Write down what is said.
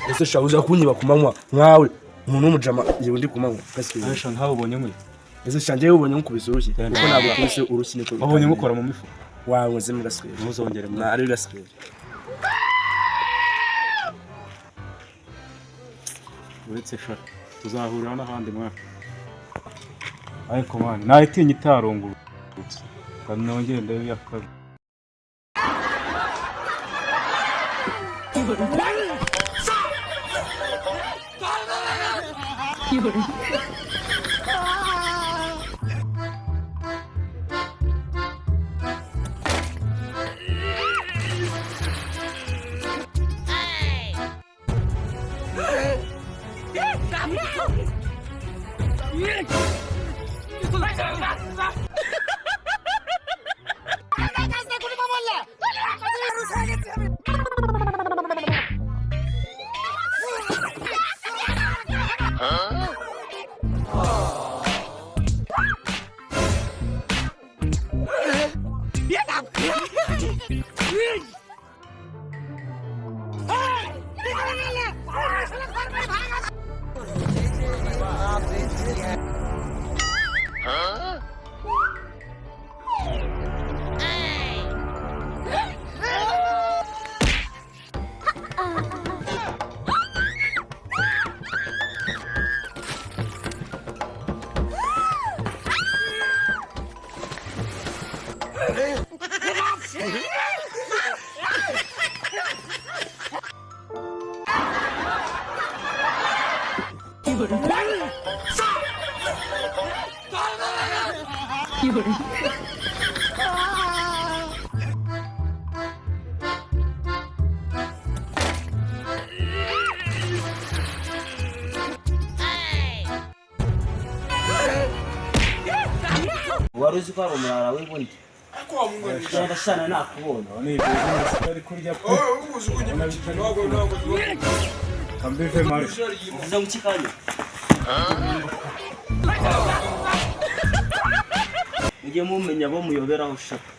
ese shawuza kunyiba kumanywa nkawe umuntu w'umujama yewe ndi kumanywa Aisha nkawe ubonye nkwe ese shanje ubonye nkubise urushyi kuko ntabwo kubise urushyi niko wabonye mukora mu mifu wawe nze mugaswera ntuzongere na ari gaswera uretse sha tuzahurira n'ahandi mwa ariko mwana nahitinya itarungurutse kandi nongere ndebe yakabi waruzi ko ari umurara w'ubundi ndashana nakubona ni business bari kurya ko ubuzi kunyima ntabwo kambive mari uza gukikanya mujye mumenya bo muyoberaho shaka